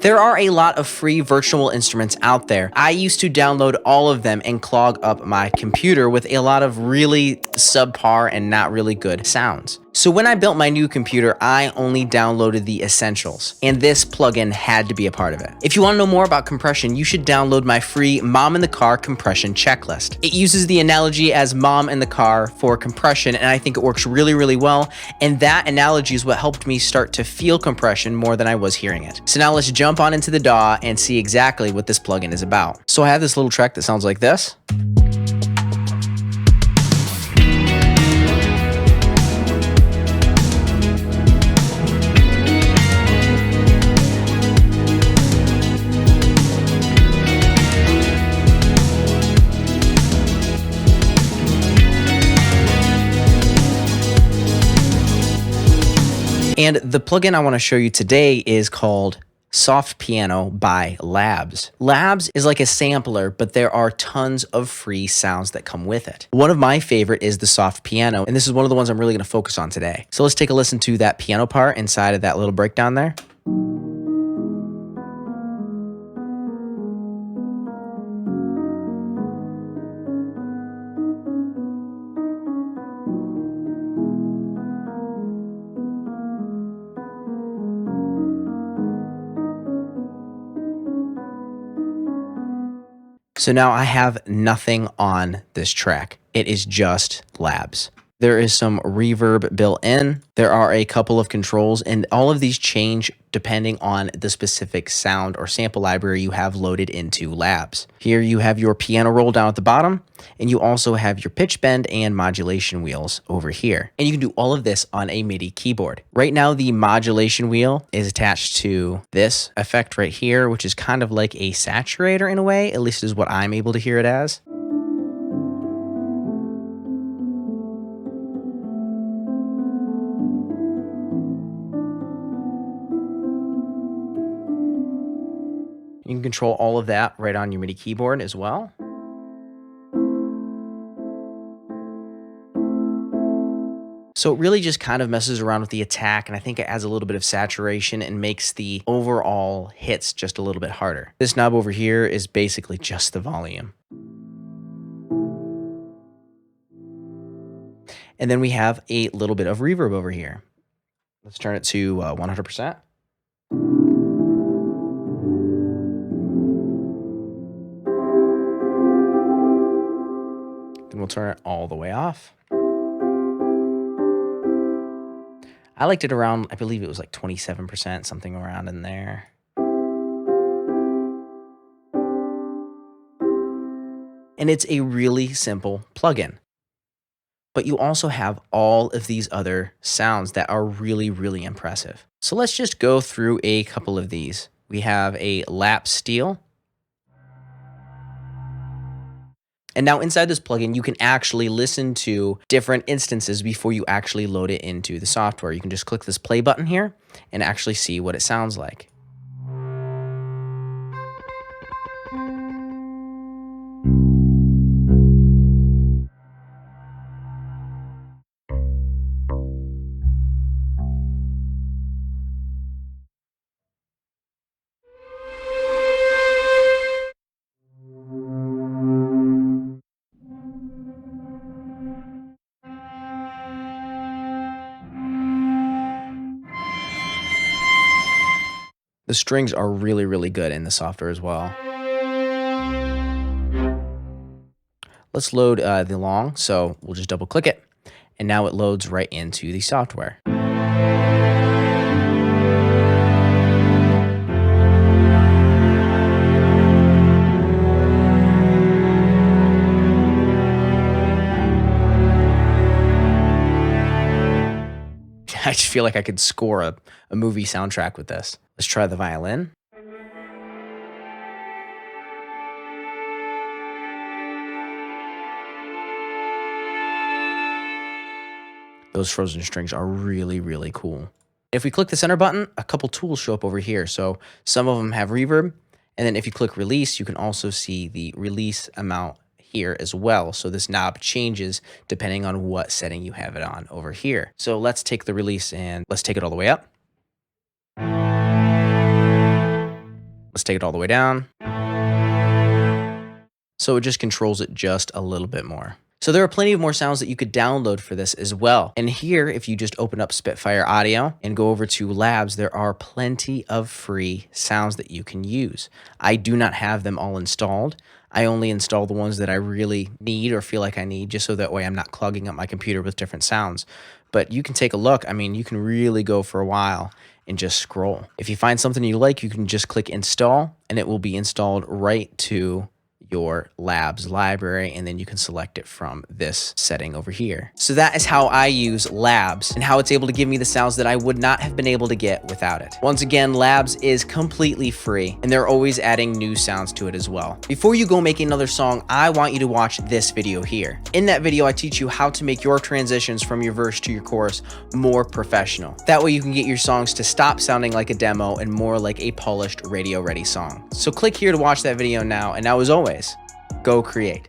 There are a lot of free virtual instruments out there. I used to download all of them and clog up my computer with a lot of really subpar and not really good sounds. So when I built my new computer, I only downloaded the essentials, and this plugin had to be a part of it. If you want to know more about compression, you should download my free Mom in the Car compression checklist. It uses the analogy as mom in the car for compression, and I think it works really, really well, and that analogy is what helped me start to feel compression more than I was hearing it. So now let's jump on into the DAW and see exactly what this plugin is about. So I have this little track that sounds like this. And the plugin I want to show you today is called Soft Piano by Labs. Labs is like a sampler, but there are tons of free sounds that come with it. One of my favorite is the soft piano, and this is one of the ones I'm really going to focus on today. So let's take a listen to that piano part inside of that little breakdown there. So now I have nothing on this track. It is just Labs. There is some reverb built in. There are a couple of controls, and all of these change depending on the specific sound or sample library you have loaded into Labs. Here you have your piano roll down at the bottom, and you also have your pitch bend and modulation wheels over here. And you can do all of this on a MIDI keyboard. Right now, the modulation wheel is attached to this effect right here, which is kind of like a saturator in a way, at least is what I'm able to hear it as. You can control all of that right on your MIDI keyboard as well. So it really just kind of messes around with the attack, and I think it adds a little bit of saturation and makes the overall hits just a little bit harder. This knob over here is basically just the volume. And then we have a little bit of reverb over here. Let's turn it to 100%. Then we'll turn it all the way off. I liked it around, I believe it was like 27%, something around in there. And it's a really simple plugin. But you also have all of these other sounds that are really, really impressive. So let's just go through a couple of these. We have a lap steel. And now inside this plugin, you can actually listen to different instances before you actually load it into the software. You can just click this play button here and actually see what it sounds like. The strings are really, really good in the software as well. Let's load the long, so we'll just double click it, and now it loads right into the software. I just feel like I could score a movie soundtrack with this. Let's try the violin. Those frozen strings are really, really cool. If we click the center button, a couple tools show up over here. So some of them have reverb. And then if you click release, you can also see the release amount here as well. So this knob changes depending on what setting you have it on over here. So let's take the release and let's take it all the way up. Let's take it all the way down. So it just controls it just a little bit more. So there are plenty of more sounds that you could download for this as well. And here, if you just open up Spitfire Audio and go over to Labs, there are plenty of free sounds that you can use. I do not have them all installed. I only install the ones that I really need or feel like I need, just so that way I'm not clogging up my computer with different sounds. But you can take a look. I mean, you can really go for a while and just scroll. If you find something you like, you can just click install and it will be installed right to your Labs library, and then you can select it from this setting over here. So that is how I use Labs and how it's able to give me the sounds that I would not have been able to get without it. Once again, Labs is completely free and they're always adding new sounds to it as well. Before you go make another song, I want you to watch this video here. In that video, I teach you how to make your transitions from your verse to your chorus more professional. That way you can get your songs to stop sounding like a demo and more like a polished radio ready song. So click here to watch that video now, and now as always, go create.